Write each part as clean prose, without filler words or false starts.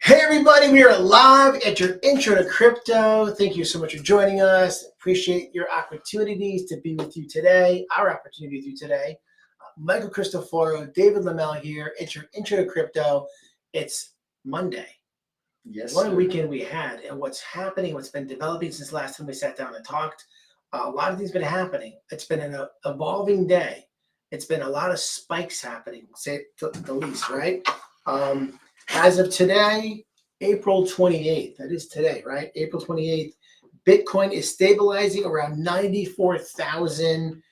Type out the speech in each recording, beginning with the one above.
Hey everybody, we are live at your intro to crypto. Thank you so much for joining us. Appreciate your opportunities to be with you today. Our opportunity with you today. Michael Cristoforo, David Lamel here. It's your intro to crypto. It's Monday. Yes. What a weekend we had, and what's happening, what's been developing since last time we sat down and talked. A lot of things been happening. It's been an evolving day. It's been a lot of spikes happening, say it to the least, right? As of today, April 28th, that is today, right? April 28th, Bitcoin is stabilizing around 94,000,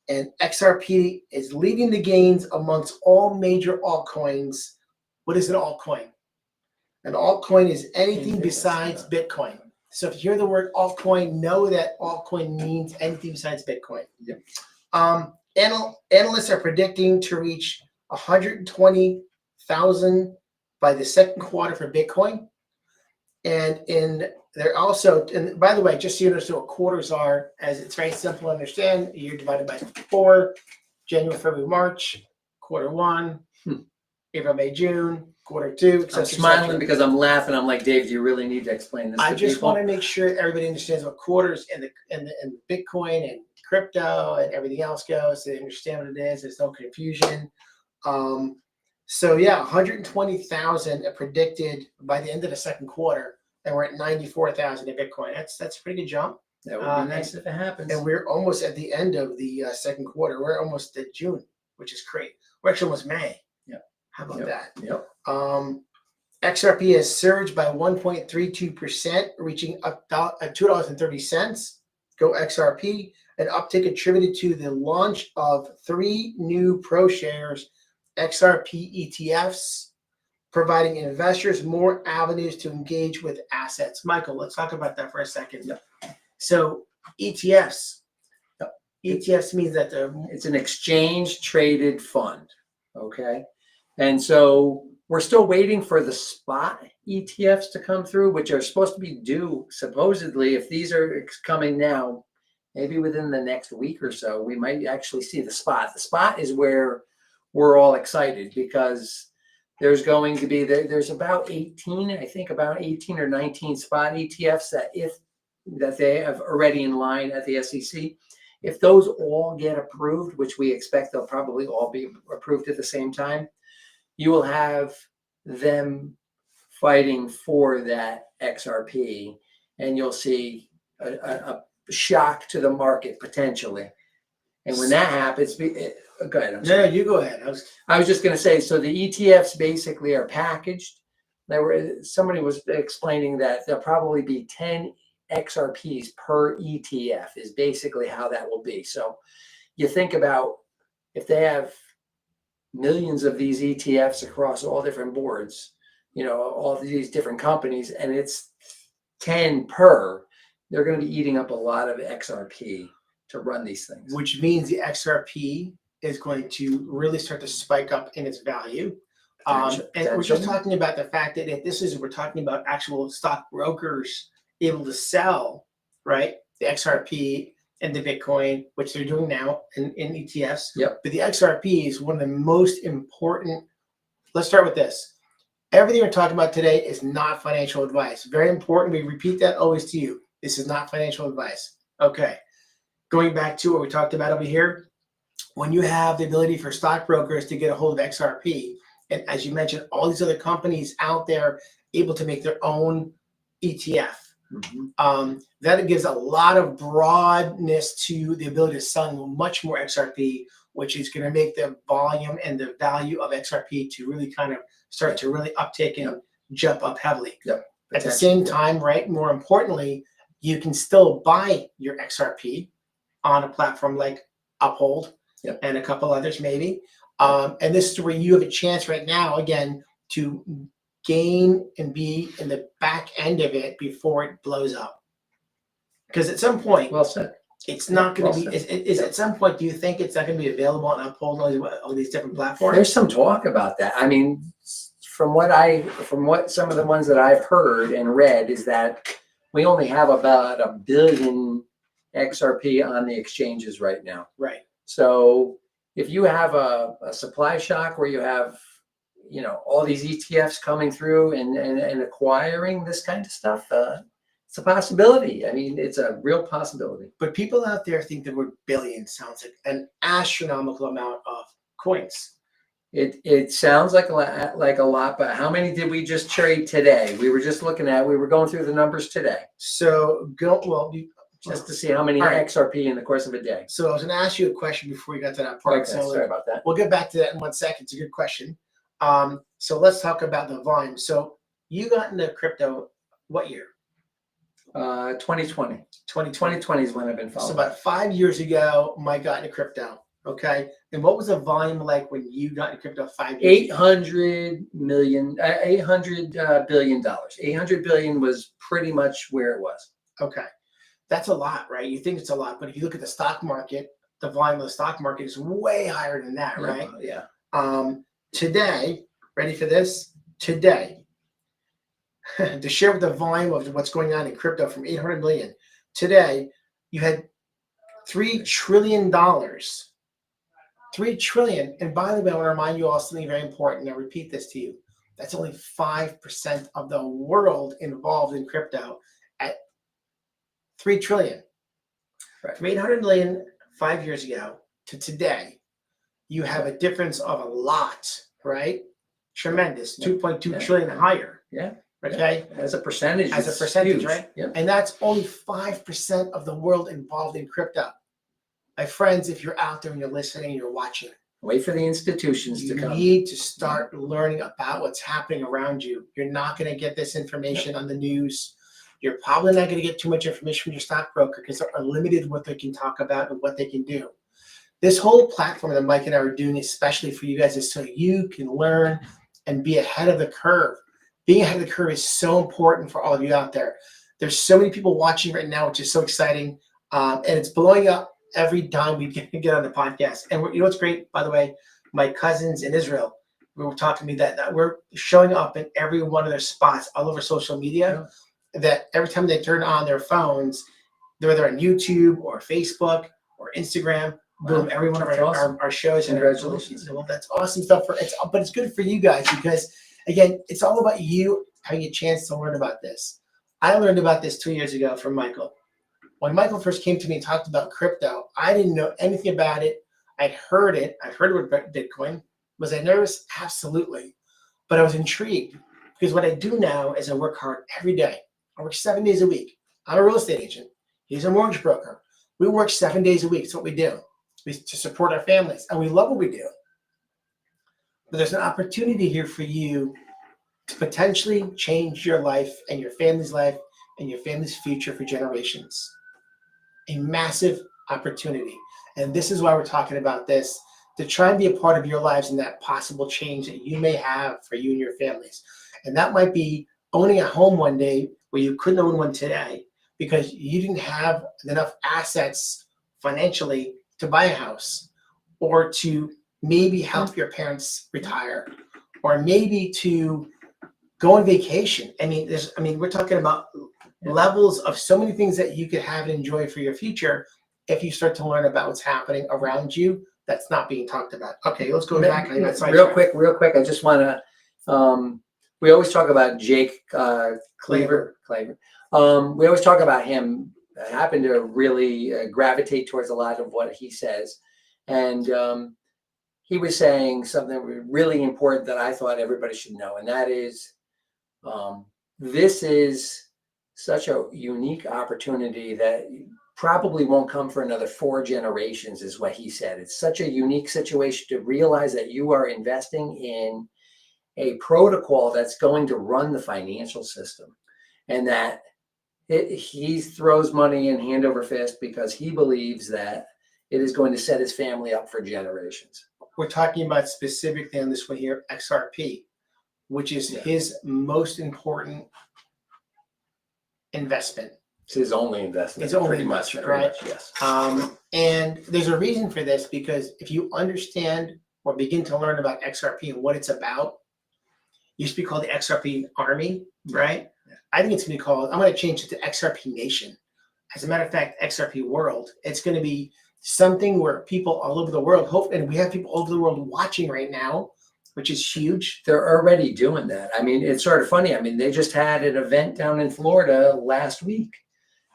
and XRP is leading the gains amongst all major altcoins. What is an altcoin? An altcoin is anything besides Bitcoin. So if you hear the word altcoin, know that altcoin means anything besides Bitcoin. Yep. Analysts are predicting to reach 120,000 by the second quarter for Bitcoin. And they're also, and by the way, just so you understand what quarters are, as it's very simple to understand, you're divided by 4, January, February, March, quarter 1, April, May, June, quarter 2. I'm smiling because I'm laughing. I'm like, Dave, do you really need to explain this to I just people? want to make sure everybody understands what quarters and the Bitcoin and crypto and everything else goes, so they understand what it is. There's no confusion. So yeah, 120,000 predicted by the end of the second quarter, and we're at 94,000 in Bitcoin. That's a pretty good jump. That would be nice if it happens. And we're almost at the end of the second quarter. We're almost at June, which is great. We're actually almost May. Yeah. How about that? Yep. XRP has surged by 1.32%, reaching about $2.30. Go XRP. An uptick attributed to the launch of 3 new ProShares XRP ETFs, providing investors more avenues to engage with assets. Michael, let's talk about that for a second. Yep. So ETFs. ETFs means that it's an exchange traded fund. Okay. And so we're still waiting for the spot ETFs to come through, which are supposed to be due, supposedly, if these are coming now, maybe within the next week or so, we might actually see the spot. The spot is where we're all excited because there's going to be, there's about 18, I think about 18 or 19 spot ETFs that they have already in line at the SEC. If those all get approved, which we expect they'll probably all be approved at the same time, you will have them fighting for that XRP, and you'll see a shock to the market potentially. And when that happens, go ahead. No, you go ahead. I was just going to say, so the ETFs basically are packaged. Somebody was explaining that there'll probably be 10 XRPs per ETF is basically how that will be. So you think about if they have millions of these ETFs across all different boards, all these different companies, and it's 10 per, they're going to be eating up a lot of XRP to run these things. Which means the XRP is going to really start to spike up in its value. And we're just talking about the fact that we're talking about actual stock brokers able to sell, right, the XRP and the Bitcoin, which they're doing now in ETFs. Yep. But the XRP is one of the most important. Let's start with this. Everything we're talking about today is not financial advice. Very important. We repeat that always to you. This is not financial advice. Okay. Going back to what we talked about over here, when you have the ability for stockbrokers to get a hold of XRP, and as you mentioned, all these other companies out there able to make their own ETF, that gives a lot of broadness to the ability to sell much more XRP, which is going to make the volume and the value of XRP to really kind of start to really uptick and jump up heavily. Yep. At the same time, right, more importantly, you can still buy your XRP on a platform like Uphold and a couple others maybe. And this is where you have a chance right now, again, to gain and be in the back end of it before it blows up. Because at some point, well said. It's not going to be, at some point, do you think it's not going to be available on Uphold all these different platforms? There's some talk about that. I mean, from what some of the ones that I've heard and read is that we only have about 1 billion XRP on the exchanges right now. Right. So if you have a supply shock where you have all these ETFs coming through and acquiring this kind of stuff, it's a possibility. I mean, it's a real possibility. But people out there think the word billion sounds like an astronomical amount of coins. It sounds like a lot, but how many did we just trade today? We were going through the numbers today So just to see how many All right. XRP in the course of a day. So I was going to ask you a question before we got to that part. Okay, So sorry about that. we'll get back to that in 1 second. It's a good question. So let's talk about the volume. So you got into crypto what year? 2020. 2020. 2020 is when I've been So following. about 5 years ago, Mike got into crypto. Okay. And what was the volume like when you got into crypto 5 years ago? $800 billion. $800 billion was pretty much where it was. Okay. That's a lot, right? You think it's a lot, but if you look at the stock market, the volume of the stock market is way higher than that, right? Yeah. Today, ready for this? Today, to share with the volume of what's going on in crypto from 800 million, today you had $3 trillion. 3 trillion. And by the way, I want to remind you all something very important. I repeat this to you. That's only 5% of the world involved in crypto at 3 trillion. Right. From 800 million 5 years ago to today, you have a difference of a lot, right? Tremendous. Yeah. 2.2 Yeah. trillion higher. Yeah. Okay. As a percentage. As a it's percentage, huge. right? Yeah. And that's only 5% of the world involved in crypto. My friends, if you're out there and you're listening, you're watching, Wait for the institutions you to come. need to start learning about what's happening around you. You're not going to get this information on the news. You're probably not going to get too much information from your stockbroker because they're limited what they can talk about and what they can do. This whole platform that Mike and I are doing, especially for you guys, is so you can learn and be ahead of the curve. Being ahead of the curve is so important for all of you out there. There's so many people watching right now, which is so exciting. And it's blowing up every time we get on the podcast. And you know what's great, by the way, my cousins in Israel, we were talking to me that we're showing up in every one of their spots all over social media. Yeah. That every time they turn on their phones, they're either on YouTube or Facebook or Instagram. Boom! Every one of our shows. Congratulations! Well, that's awesome stuff. But it's good for you guys because again, it's all about you having a chance to learn about this. I learned about this 2 years ago from Michael. When Michael first came to me and talked about crypto, I didn't know anything about it. I'd heard it. I'd heard about Bitcoin. Was I nervous? Absolutely. But I was intrigued because what I do now is I work hard every day. I work 7 days a week. I'm a real estate agent. He's a mortgage broker. We work 7 days a week. It's what we do to support our families. And we love what we do. But there's an opportunity here for you to potentially change your life and your family's life and your family's future for generations. A massive opportunity. And this is why we're talking about this, to try and be a part of your lives and that possible change that you may have for you and your families. And that might be owning a home one day where you couldn't own one today because you didn't have enough assets financially to buy a house, or to maybe help your parents retire, or maybe to go on vacation. I mean, we're talking about levels of so many things that you could have and enjoy for your future if you start to learn about what's happening around you that's not being talked about. Okay, let's go back. Real quick. I just want to, we always talk about Jake Claver. We always talk about him. I happen to really gravitate towards a lot of what he says. And he was saying something really important that I thought everybody should know. And that is, this is such a unique opportunity that probably won't come for another 4 generations, is what he said. It's such a unique situation to realize that you are investing in a protocol that's going to run the financial system, and that he throws money in hand over fist because he believes that it is going to set his family up for generations. We're talking about specifically on this one here, XRP, which is his most important investment. It's his only investment. It's only investment, right? Yes. And there's a reason for this, because if you understand or begin to learn about XRP and what it's about, it used to be called the XRP Army, right? Yeah. I think it's going to be called, I'm going to change it to XRP Nation. As a matter of fact, XRP World. It's going to be something where people all over the world, and we have people all over the world watching right now, which is huge. They're already doing that. I mean, it's sort of funny. I mean, they just had an event down in Florida last week,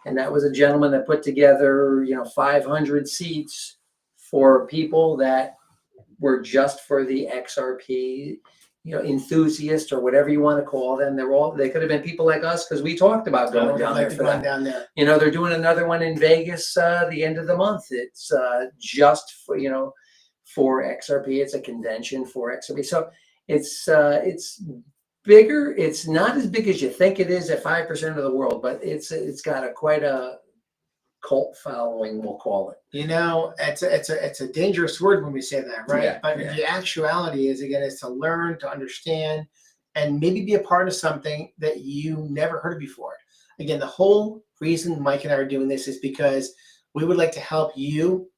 and that was a gentleman that put together, 500 seats for people that were just for the XRP, enthusiast or whatever you want to call them. They could have been people like us because we talked about going down there for that. Down there. They're doing another one in Vegas the end of the month. It's just for XRP. It's a convention for XRP. So it's bigger. It's not as big as you think it is at 5% of the world, but it's got quite a cult following, we'll call it. It's a dangerous word when we say that, right? Yeah, But the actuality is to learn, to understand, and maybe be a part of something that you never heard of before. Again, the whole reason Mike and I are doing this is because we would like to help you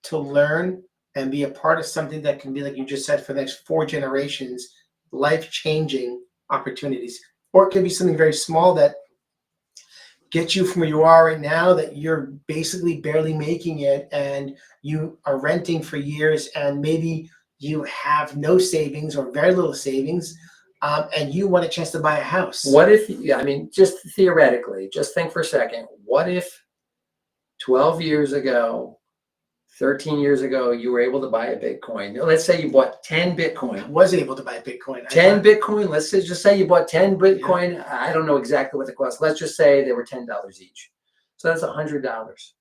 to learn and be a part of something that can be, like you just said, for the next 4 generations, life-changing opportunities. Or it could be something very small that gets you from where you are right now, that you're basically barely making it, and you are renting for years, and maybe you have no savings or very little savings, and you want a chance to buy a house. What if, just theoretically, just think for a second, what if 12 years ago, 13 years ago, you were able to buy a Bitcoin? Let's say you bought 10 Bitcoin. I was able to buy Bitcoin. 10 Bitcoin. Let's just say you bought 10 Bitcoin. Yeah. I don't know exactly what the cost. Let's just say they were $10 each. So that's $100.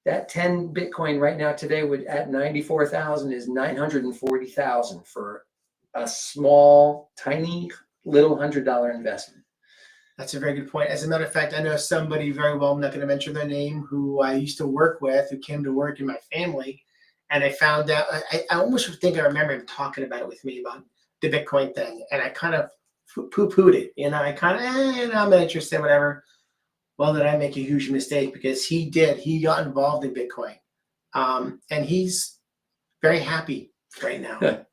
That 10 Bitcoin right now today at 94,000 is 940,000 for a small, tiny, little $100 investment. That's a very good point. As a matter of fact, I know somebody very well, I'm not going to mention their name, who I used to work with, who came to work in my family. And I found out, I almost think I remember him talking about it with me about the Bitcoin thing. And I kind of poo-pooed it. I kind of, I'm not interested, whatever. Well, did I make a huge mistake? Because he got involved in Bitcoin. And he's very happy right now.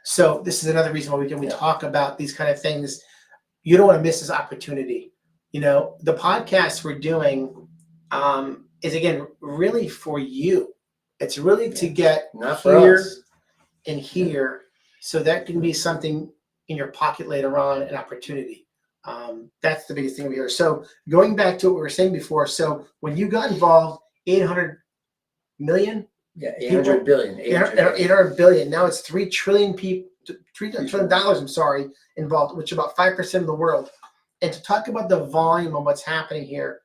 So this is another reason why we talk about these kind of things. You don't want to miss this opportunity. The podcast we're doing is, again, really for you. It's really to get not here and here, so that can be something in your pocket later on, an opportunity. That's the biggest thing over here. So going back to what we were saying before, so when you got involved, 800 million? Yeah, 800 billion. 800 billion. Now it's 3 trillion people. $3 trillion, involved, which is about 5% of the world. And to talk about the volume of what's happening here.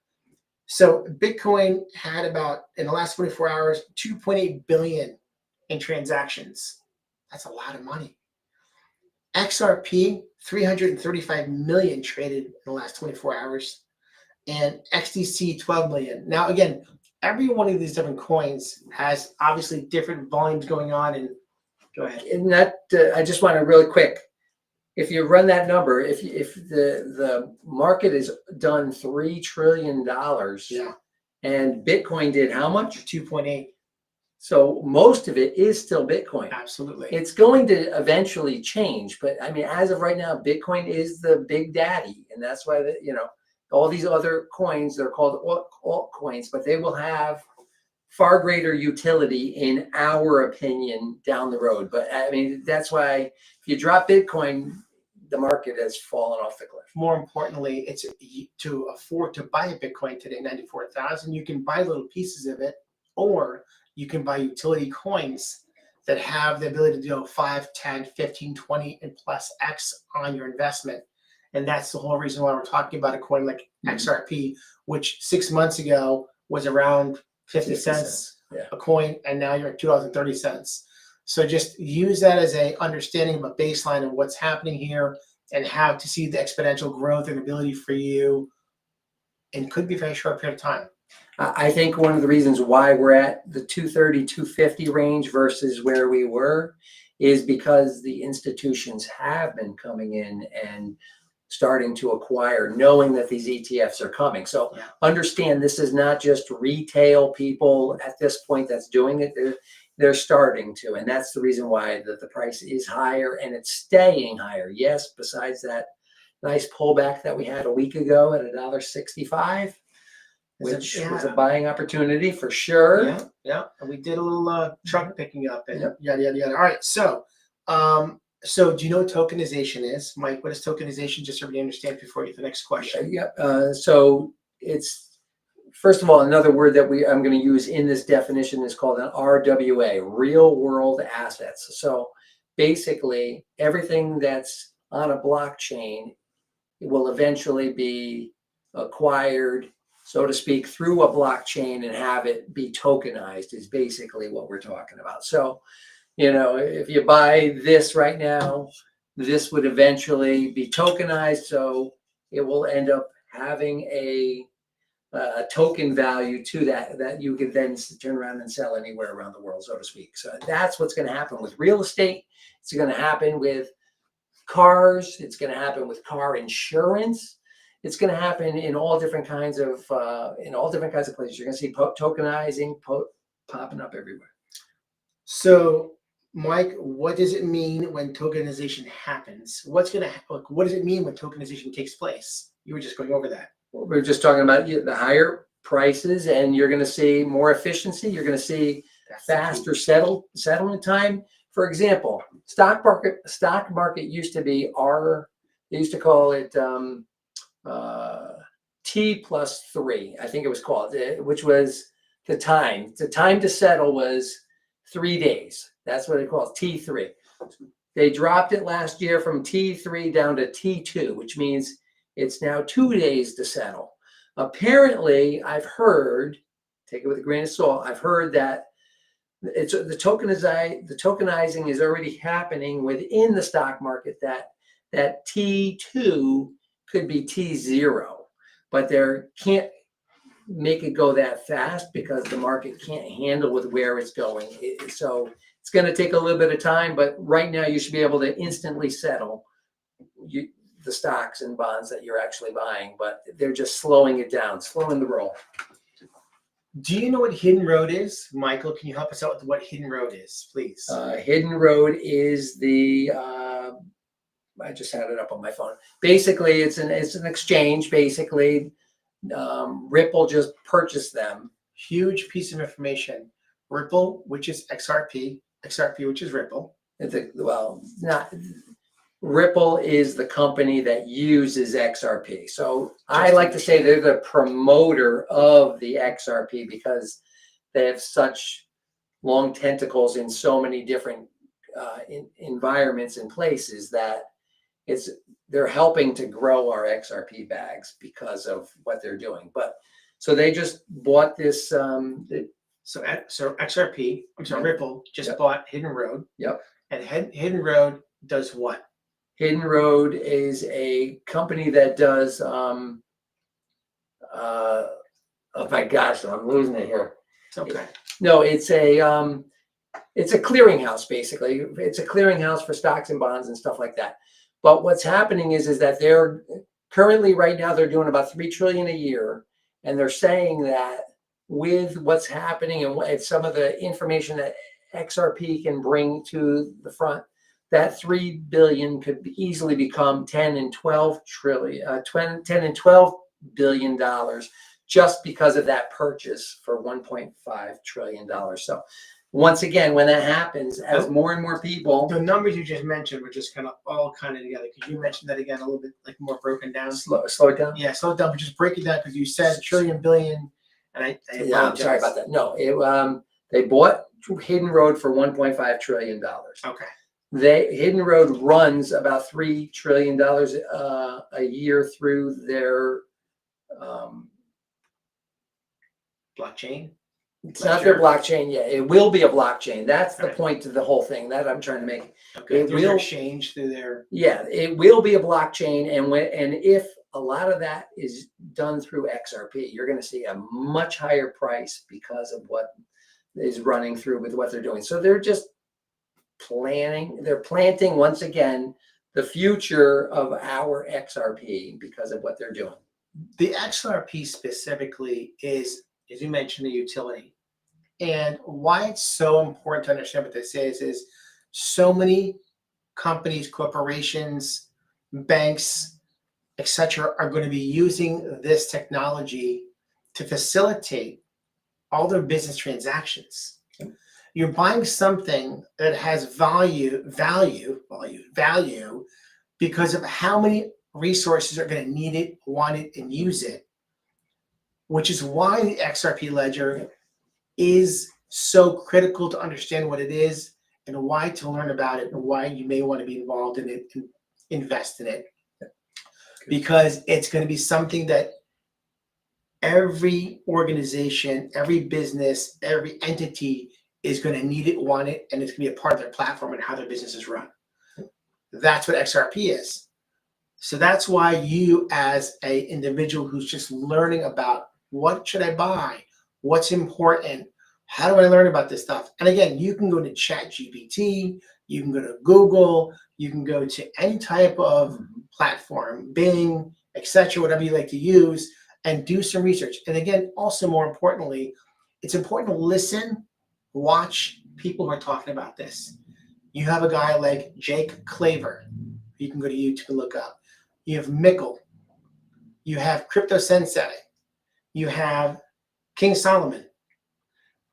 So Bitcoin had about, in the last 24 hours, 2.8 billion in transactions. That's a lot of money. XRP, 335 million traded in the last 24 hours. And XDC, 12 million. Now, again, every one of these different coins has obviously different volumes going on. And go ahead. And that I just want to really quick, if you run that number, if the market is done $3 trillion, and Bitcoin did how much? 2.8. So most of it is still Bitcoin. Absolutely. It's going to eventually change, but as of right now, Bitcoin is the big daddy, and that's why all these other coins, they're called altcoins, but they will have far greater utility, in our opinion, down the road. But that's why if you drop Bitcoin, the market has fallen off the cliff. More importantly, it's to afford to buy a Bitcoin today, 94,000. You can buy little pieces of it, or you can buy utility coins that have the ability to do 5, 10, 15, 20, and plus X on your investment. And that's the whole reason why we're talking about a coin like XRP, which 6 months ago was around 50 cents a coin, and now you're at $2.30. So just use that as a understanding of a baseline of what's happening here, and how to see the exponential growth and ability for you, and could be a very short period of time. I think one of the reasons why we're at the 230, 250 range versus where we were is because the institutions have been coming in and starting to acquire, knowing that these ETFs are coming. So understand, this is not just retail people at this point that's doing it. They're starting to, and that's the reason why the price is higher, and it's staying higher. Yes, besides that nice pullback that we had a week ago at $1.65, which was a buying opportunity for sure. Yeah. And we did a little truck picking up and yada, yada, yada. All right. So So do you know what tokenization is? Mike, what is tokenization? Just so everybody understands before we get to the next question. Yeah. So it's, first of all, another word that I'm going to use in this definition is called an RWA, real world assets. So basically, everything that's on a blockchain will eventually be acquired, so to speak, through a blockchain and have it be tokenized, is basically what we're talking about. So, if you buy this right now, this would eventually be tokenized. So it will end up having a token value to that you could then turn around and sell anywhere around the world, so to speak. So that's what's going to happen with real estate. It's going to happen with cars. It's going to happen with car insurance. It's going to happen in all different kinds of places. You're going to see tokenizing popping up everywhere. So, Mike, what does it mean when tokenization happens? What does it mean when tokenization takes place? You were just going over that. We're just talking about the higher prices, and you're going to see more efficiency. You're going to see faster settlement time. For example, stock market used to be they used to call it T+3, I think it was called, which was the time. The time to settle was 3 days. That's what it calls, T3. They dropped it last year from T3 down to T2, which means it's now 2 days to settle. Apparently, I've heard, take it with a grain of salt, I've heard that the tokenizing is already happening within the stock market, that T2 could be T0, but they can't make it go that fast because the market can't handle with where it's going. So it's going to take a little bit of time, but right now you should be able to instantly settle the stocks and bonds that you're actually buying, but they're just slowing it down, slowing the roll. Do you know what Hidden Road is? Michael, can you help us out with what Hidden Road is, please? Hidden Road is I just had it up on my phone. Basically, it's an exchange. Basically, Ripple just purchased them. Huge piece of information. Ripple, which is XRP, which is Ripple. Ripple is the company that uses XRP. So I like to say they're the promoter of the XRP because they have such long tentacles in so many different environments and places that they're helping to grow our XRP bags because of what they're doing. So they just bought this. So XRP, Ripple just bought Hidden Road. Yep. And Hidden Road does what? Hidden Road is a company that does, oh my gosh, I'm losing it here. It's okay. No, it's a clearinghouse, basically. It's a clearinghouse for stocks and bonds and stuff like that. But what's happening is that they're currently right now they're doing about $3 trillion a year, and they're saying that with what's happening and some of the information that XRP can bring to the front, that $3 billion could easily become 10 and 12 billion dollars just because of that purchase for $1.5 trillion. So once again, when that happens, as more and more people, the numbers you just mentioned were just all together. Could you mention that again a little bit, like more broken down? Slow it down. Yeah, slow it down, but just break it down because you said trillion, billion, and I I'm sorry about that. No, they bought Hidden Road for $1.5 trillion. Okay. Hidden Road runs about $3 trillion a year through their blockchain. It's not their blockchain yet. It will be a blockchain. That's the point to the whole thing that I'm trying to make. Okay. It will exchange through their. Yeah, it will be a blockchain, and if a lot of that is done through XRP, you're going to see a much higher price because of what is running through with what they're doing. So they're just planting once again the future of our XRP because of what they're doing. The XRP specifically is, as you mentioned, a utility. And why it's so important to understand what this is so many companies, corporations, banks, etc., are going to be using this technology to facilitate all their business transactions. You're buying something that has value because of how many resources are going to need it, want it, and use it, which is why the XRP ledger is so critical to understand what it is and why to learn about it and why you may want to be involved in it and invest in it. Because it's going to be something that every organization, every business, every entity is going to need it, want it, and it's going to be a part of their platform and how their business is run. That's what XRP is. So that's why you, as an individual who's just learning about what should I buy, what's important, how do I learn about this stuff? And again, you can go to ChatGPT, you can go to Google, you can go to any type of platform, Bing, etc., whatever you like to use, and do some research. And again, also more importantly, it's important to listen, watch people who are talking about this. You have a guy like Jake Claver, you can go to YouTube and look up. You have Mikkel, you have Crypto Sensei, you have King Solomon,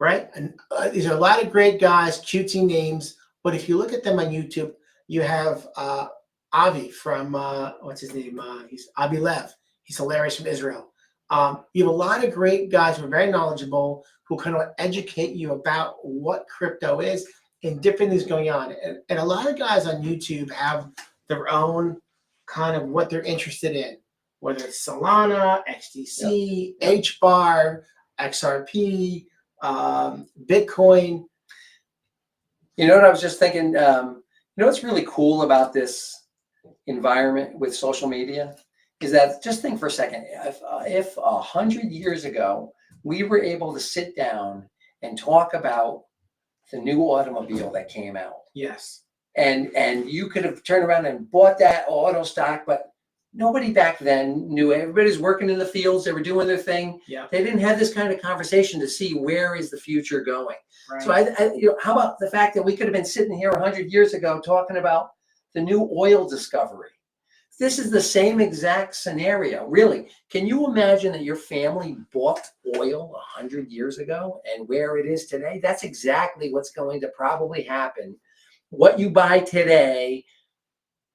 right? And these are a lot of great guys, cutesy names, but if you look at them on YouTube, you have Avi from, what's his name? He's Avi Lev. He's hilarious, from Israel. You have a lot of great guys who are very knowledgeable, who kind of educate you about what crypto is and different things going on. And a lot of guys on YouTube have their own kind of what they're interested in, whether it's Solana, XDC, HBAR, XRP, Bitcoin. You know what I was just thinking? You know what's really cool about this environment with social media is that, just think for a second, if 100 years ago we were able to sit down and talk about the new automobile that came out, Yes. and you could have turned around and bought that auto stock, but nobody back then knew. Everybody's working in the fields, they were doing their thing. Yeah. They didn't have this kind of conversation to see where is the future going. Right. So you know, how about the fact that we could have been sitting here 100 years ago talking about the new oil discovery? This is the same exact scenario, really. Can you imagine that your family bought oil 100 years ago and where it is today? That's exactly what's going to probably happen. What you buy today,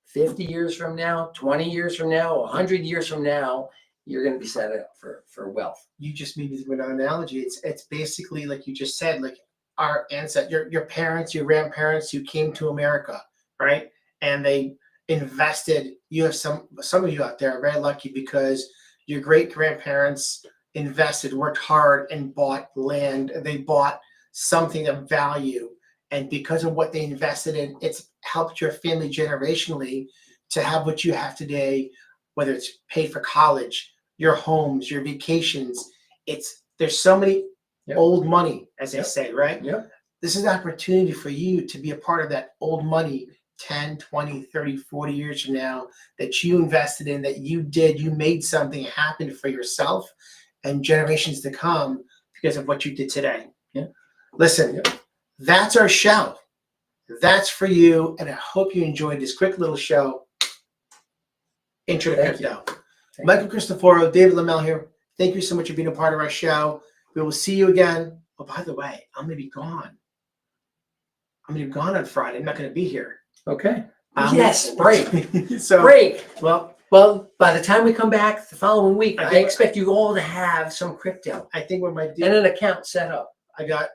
50 years from now, 20 years from now, 100 years from now, you're going to be set up for wealth. You just made me think of an analogy. It's basically like you just said, like our ancestors, your parents, your grandparents who came to America, right? And they invested. You have some of you out there are very lucky because your great grandparents invested, worked hard, and bought land. They bought something of value, and because of what they invested in, it's helped your family generationally to have what you have today, whether it's paid for college, your homes, your vacations. There's so many old money, as they say, right? Yep. This is an opportunity for you to be a part of that old money 10, 20, 30, 40 years from now that you invested in, that you made something happen for yourself and generations to come because of what you did today. Yeah. Listen, that's our show. That's for you, and I hope you enjoyed this quick little show. Intro to Crypto. Michael Cristoforo, David Lamel here. Thank you so much for being a part of our show. We will see you again. Oh, by the way, I'm going to be gone. I'm going to be gone on Friday. I'm not going to be here. Okay. Yes, break. So break. Well, by the time we come back the following week, I expect you all to have some crypto I think what my and an account set up. I'm gonna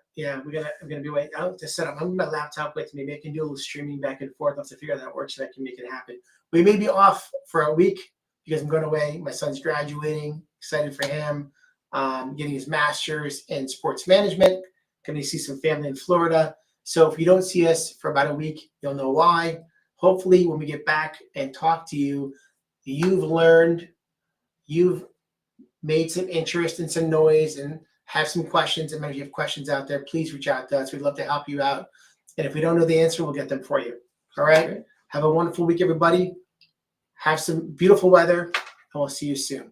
be waiting. I'll have to set up. I'm my laptop with me. Maybe I can do a little streaming back and forth. I'll have to figure out how that works so I can make it happen. We may be off for a week because I'm going away. My son's graduating. Excited for him. Getting his master's in sports management. Going to see some family in Florida. So if you don't see us for about a week, you'll know why. Hopefully, when we get back and talk to you, you've learned, you've made some interest and some noise, and have some questions. And if you have questions out there, please reach out to us. We'd love to help you out. And if we don't know the answer, we'll get them for you. All right. Okay. Have a wonderful week, everybody. Have some beautiful weather, and we'll see you soon.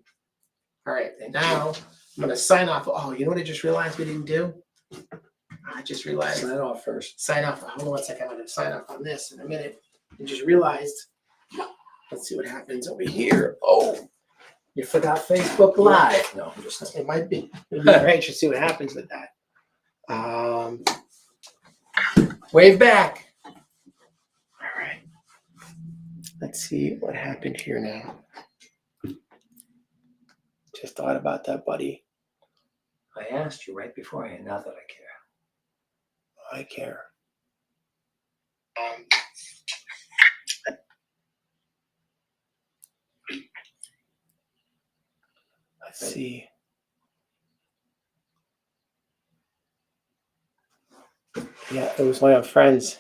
All right. And now I'm going to sign off. Oh, you know what I just realized we didn't do? I just realized. Sign off first. Sign off. Hold on one second. I'm going to sign off on this in a minute. I just realized. Let's see what happens over here. Oh, You forgot Facebook Live. No, I'm just it might be. It'll be very interesting to see what happens with that. Wave back. All right. Let's see what happened here now. Just thought about that, buddy. I asked you right beforehand. Not that I care. I care. Let's see. Yeah, it was only on Friends.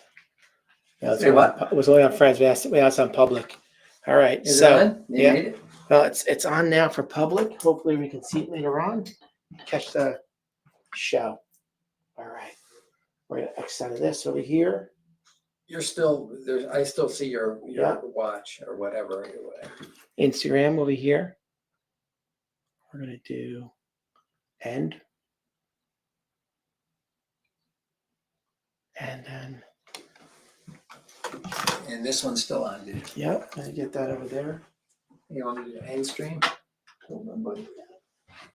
Yeah, Say what? It was only on Friends. We asked on public. All right. Is so it on? You yeah. need it? Well, it's on now for public. Hopefully we can see it later on. Catch the show. All right. We're gonna X out of this over here. You're still there's. I still see your Yeah. watch or whatever. Instagram over here. We're gonna do end. And then And this one's still on, dude. yep, gonna get that over there. You want me to do end stream? Hold on, buddy.